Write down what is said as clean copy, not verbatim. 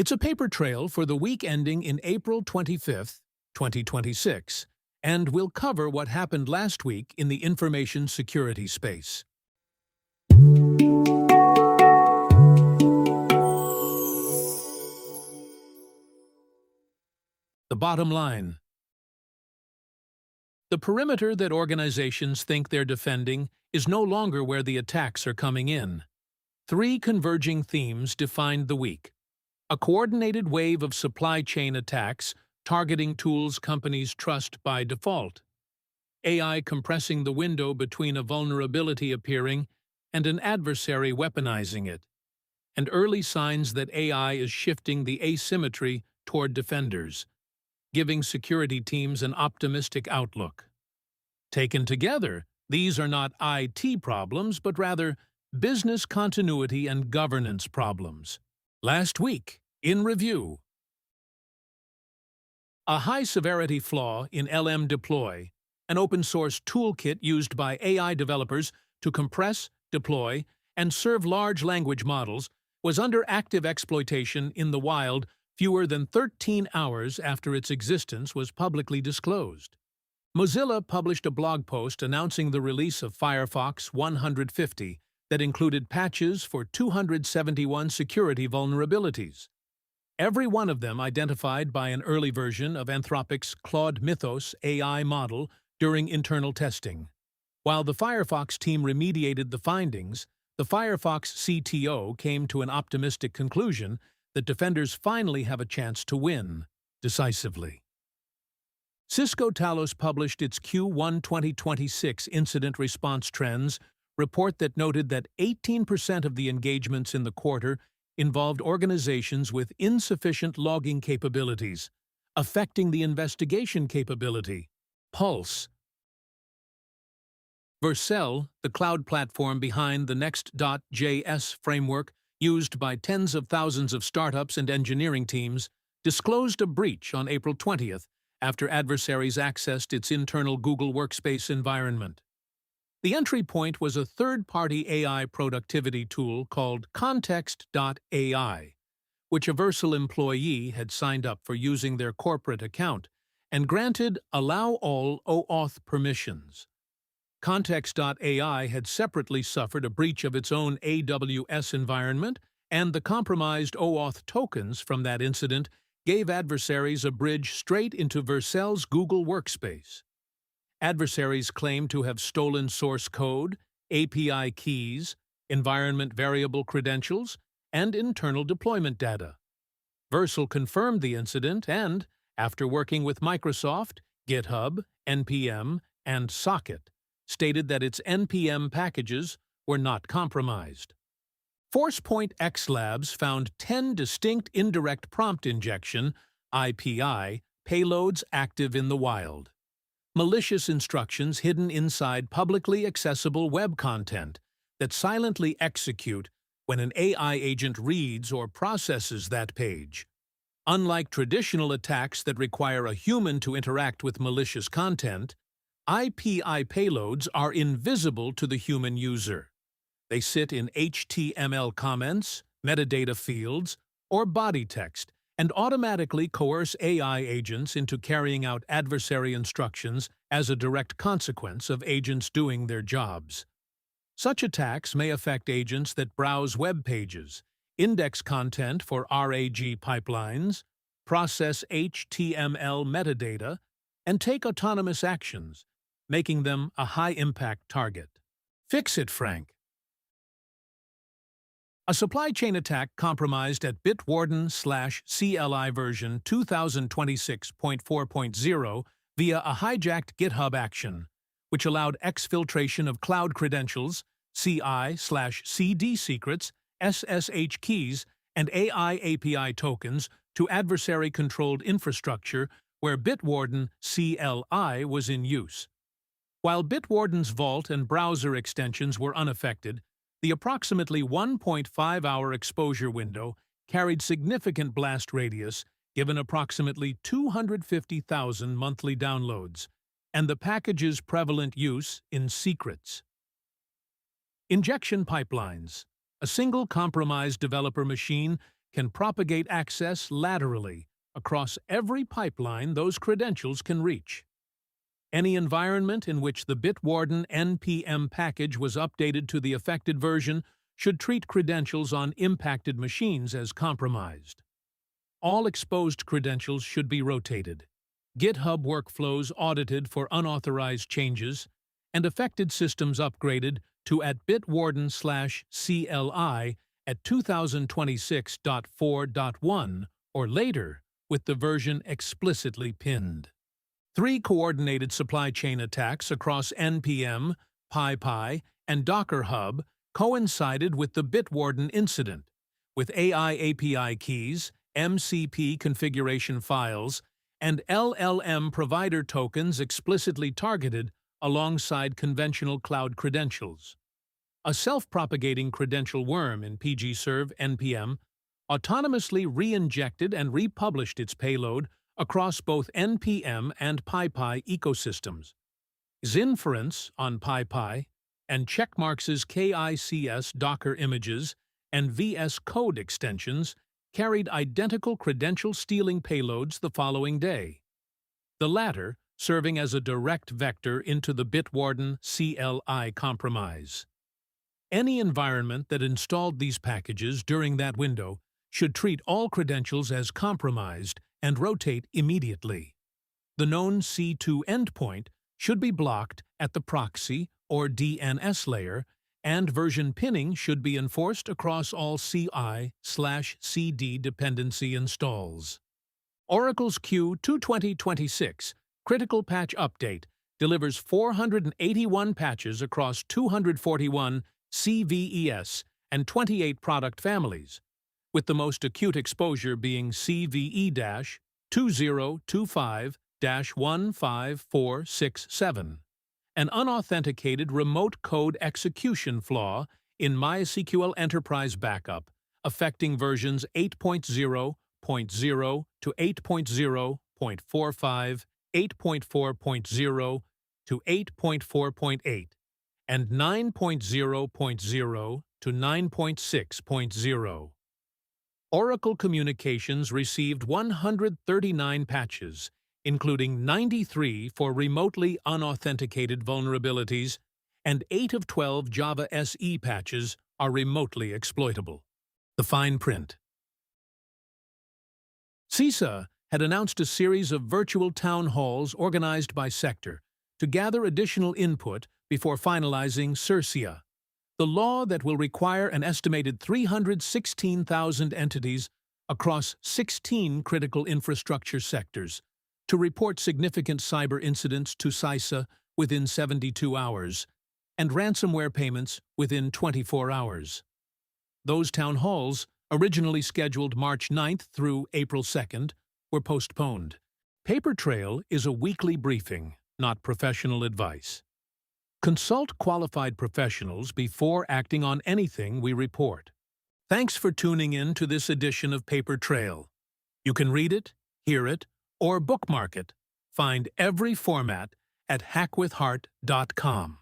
It's a paper trail for the week ending in April 25th, 2026, and we'll cover what happened last week in the information security space. The bottom line. The perimeter that organizations think they're defending is no longer where the attacks are coming in. Three converging themes defined the week. A coordinated wave of supply chain attacks targeting tools companies trust by default. AI compressing the window between a vulnerability appearing and an adversary weaponizing it. And early signs that AI is shifting the asymmetry toward defenders, giving security teams an optimistic outlook. Taken together, these are not IT problems, but rather business continuity and governance problems. Last week, in review, a high-severity flaw in LM Deploy, an open-source toolkit used by AI developers to compress, deploy, and serve large language models, was under active exploitation in the wild fewer than 13 hours after its existence was publicly disclosed. Mozilla published a blog post announcing the release of Firefox 150 that included patches for 271 security vulnerabilities. Every one of them identified by an early version of Anthropic's Claude Mythos AI model during internal testing. While the Firefox team remediated the findings, the Firefox CTO came to an optimistic conclusion that defenders finally have a chance to win decisively. Cisco Talos published its Q1 2026 incident response trends report that noted that 18% of the engagements in the quarter involved organizations with insufficient logging capabilities, affecting the investigation capability. Pulse. Vercel, the cloud platform behind the Next.js framework used by tens of thousands of startups and engineering teams, disclosed a breach on April 20th after adversaries accessed its internal Google Workspace environment. The entry point was a third-party AI productivity tool called Context.ai, which a Vercel employee had signed up for using their corporate account and granted Allow All OAuth permissions. Context.ai had separately suffered a breach of its own AWS environment, and the compromised OAuth tokens from that incident gave adversaries a bridge straight into Vercel's Google Workspace. Adversaries claim to have stolen source code, API keys, environment variable credentials, and internal deployment data. Vercel confirmed the incident and, after working with Microsoft, GitHub, NPM, and Socket, stated that its NPM packages were not compromised. ForcePoint X Labs found 10 distinct indirect prompt injection (IPI) payloads active in the wild. Malicious instructions hidden inside publicly accessible web content that silently execute when an AI agent reads or processes that page. Unlike traditional attacks that require a human to interact with malicious content, IPI payloads are invisible to the human user. They sit in HTML comments, metadata fields, or body text, and automatically coerce AI agents into carrying out adversary instructions as a direct consequence of agents doing their jobs. Such attacks may affect agents that browse web pages, index content for RAG pipelines, process HTML metadata, and take autonomous actions, making them a high-impact target. Fix it, Frank. A supply chain attack compromised at Bitwarden/CLI version 2026.4.0 via a hijacked GitHub action, which allowed exfiltration of cloud credentials, CI/CD secrets, SSH keys, and AI API tokens to adversary-controlled infrastructure where Bitwarden CLI was in use. While Bitwarden's Vault and browser extensions were unaffected, the approximately 1.5-hour exposure window carried significant blast radius given approximately 250,000 monthly downloads, and the package's prevalent use in secrets. Injection pipelines. A single compromised developer machine can propagate access laterally across every pipeline those credentials can reach. Any environment in which the Bitwarden NPM package was updated to the affected version should treat credentials on impacted machines as compromised. All exposed credentials should be rotated, GitHub workflows audited for unauthorized changes, and affected systems upgraded to @bitwarden/CLI at 2026.4.1 or later with the version explicitly pinned. 3 coordinated supply chain attacks across NPM, PyPI, and Docker Hub coincided with the Bitwarden incident, with AI API keys, MCP configuration files, and LLM provider tokens explicitly targeted alongside conventional cloud credentials. A self-propagating credential worm in pgserve NPM autonomously re-injected and republished its payload across both NPM and PyPI ecosystems. Zinference on PyPI and Checkmarx's KICS Docker images and VS Code extensions carried identical credential stealing payloads the following day, the latter serving as a direct vector into the Bitwarden CLI compromise. Any environment that installed these packages during that window should treat all credentials as compromised and rotate immediately. The known C2 endpoint should be blocked at the proxy or DNS layer, and version pinning should be enforced across all CI/CD dependency installs. Oracle's Q2 2026 Critical Patch Update delivers 481 patches across 241 CVES and 28 product families, with the most acute exposure being CVE-2025-15467, an unauthenticated remote code execution flaw in MySQL Enterprise Backup, affecting versions 8.0.0 to 8.0.45, 8.4.0 to 8.4.8, and 9.0.0 to 9.6.0. Oracle Communications received 139 patches, including 93 for remotely unauthenticated vulnerabilities, and 8 of 12 Java SE patches are remotely exploitable. The fine print. CISA had announced a series of virtual town halls organized by sector to gather additional input before finalizing CIRCIA, the law that will require an estimated 316,000 entities across 16 critical infrastructure sectors to report significant cyber incidents to CISA within 72 hours and ransomware payments within 24 hours. Those town halls, originally scheduled March 9th through April 2nd, were postponed. Paper Trail is a weekly briefing, not professional advice. Consult qualified professionals before acting on anything we report. Thanks for tuning in to this edition of Paper Trail. You can read it, hear it, or bookmark it. Find every format at hackwithheart.com.